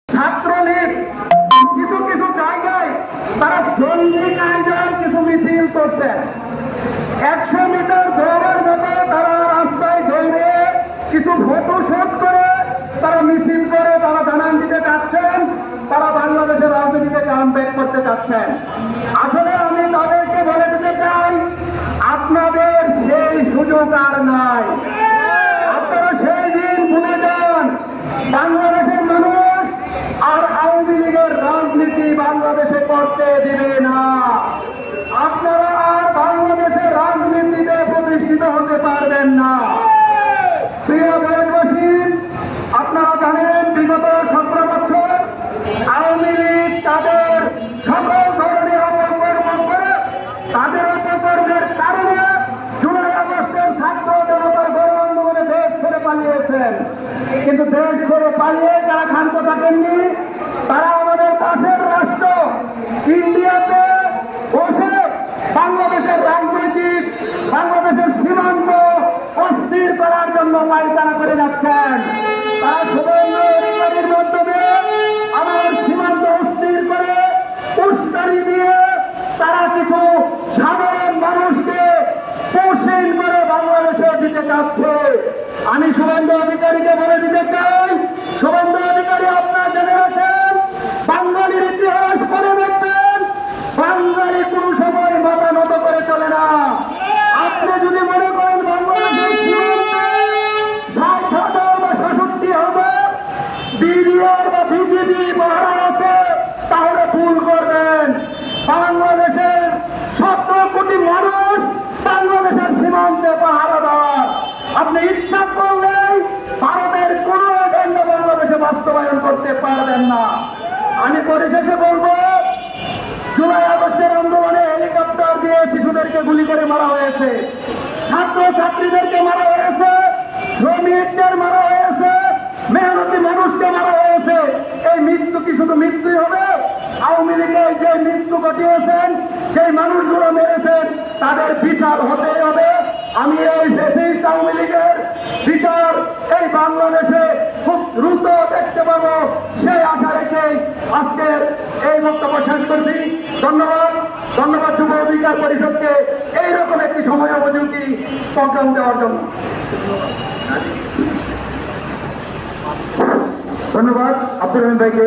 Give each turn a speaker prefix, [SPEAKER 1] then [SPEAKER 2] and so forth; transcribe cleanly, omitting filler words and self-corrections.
[SPEAKER 1] ছাত্রলীগ কিছু কিছু জায়গায় তারা দৈনিক আয়োজন কিছু মিছিল করছেন। 100 মিটার দৌড়ের মতো তারা রাস্তায় দৌড়ে কিছু ফটো শুট করে তারা মিছিল করে তারা জানান দিতে চাচ্ছেন তারা বাংলাদেশের রাজনীতিতে কামব্যাক করতে চাচ্ছেন। আসলে আমি তাদেরকে বলে দিতে চাই, আপনাদের সেই সুযোগ আর নাই। আপনারা সেই দিন ভুলে যান। বাংলাদেশের মানুষ আর আওয়ামী লীগের রাজনীতি বাংলাদেশে করতে দিবে না। আপনারা আর বাংলাদেশের রাজনীতিতে প্রতিষ্ঠিত হতে পারবেন না। প্রিয় দেশবাসী, আপনারা জানেন বিগত 17 বছর আওয়ামী লীগ তাদের সকল ধরনের অপকর্ম করে তাদের অপকর্মের কারণে জুলাই আগস্টের ছাত্র জনতার গণ আন্দোলনে দেশ ছেড়ে পালিয়েছেন। কিন্তু দেশ ছেড়ে পালিয়ে যারা ক্ষান্ত থাকেননি, তারা আমাদের পাশের রাষ্ট্র ইন্ডিয়াতে বসে বাংলাদেশের রাজনৈতিক বাংলাদেশের সীমান্ত অস্থির করার জন্য পায়তারা করে যাচ্ছেন। তারা শুভেন্দু অধিকারীর মাধ্যমে আমাদের সীমান্ত অস্থির করে উস্কানি দিয়ে তারা কিছু সাধারণ মানুষকে পোষণ করে বাংলাদেশে দিতে চাচ্ছে। আমি শুভেন্দু অধিকারীকে বলে দিতে চাই, শুভেন্দু অধিকারী আপনার জেনে রাখেন, বাঙালির ইতিহাস পড়ে দেখবেন, বাঙালি কোন সময় মাথা নত করে চলে না। আপনি যদি মনে করেন বাংলাদেশের বিডিআর বা বিজেপি পাহারা আছে, তাহলে ভুল করবেন। বাংলাদেশের 17 কোটি মানুষ বাংলাদেশের সীমান্তে পাহারাদার। আপনি ইচ্ছা করলেই ভারতের কোন এজেন্ডা বাংলাদেশে বাস্তবায়ন করতে পারবেন না। আমি পরিশেষে বলবো, জুলাই আগস্টের আন্দোলনে হেলিকপ্টার দিয়ে শিশুদেরকে গুলি করে মারা হয়েছে, ছাত্র ছাত্রীদেরকে মারা হয়েছে, শ্রমিকদের মারা হয়েছে, মেহনতি মানুষকে মারা হয়েছে। এই মৃত্যু কি শুধু মৃত্যুই হবে? আওয়ামী লীগের যে মৃত্যু ঘটিয়েছেন, সেই মানুষগুলো মেরেছেন, তাদের বিচার হতেই হবে। আমি এই ফ্যাসিস্ট আওয়ামী লীগের বিচার এই বাংলাদেশে খুব দ্রুত দেখতে পাবো, সেই আশা রেখেই আজকের এই বক্তব্য শেষ করছি। ধন্যবাদ। ধন্যবাদ যুব অধিকার পরিষদকে এইরকম একটি সময় উপযোগী প্রোগ্রাম দেওয়ার জন্য। ধন্যবাদ আব্দুল রহিম ভাইকে।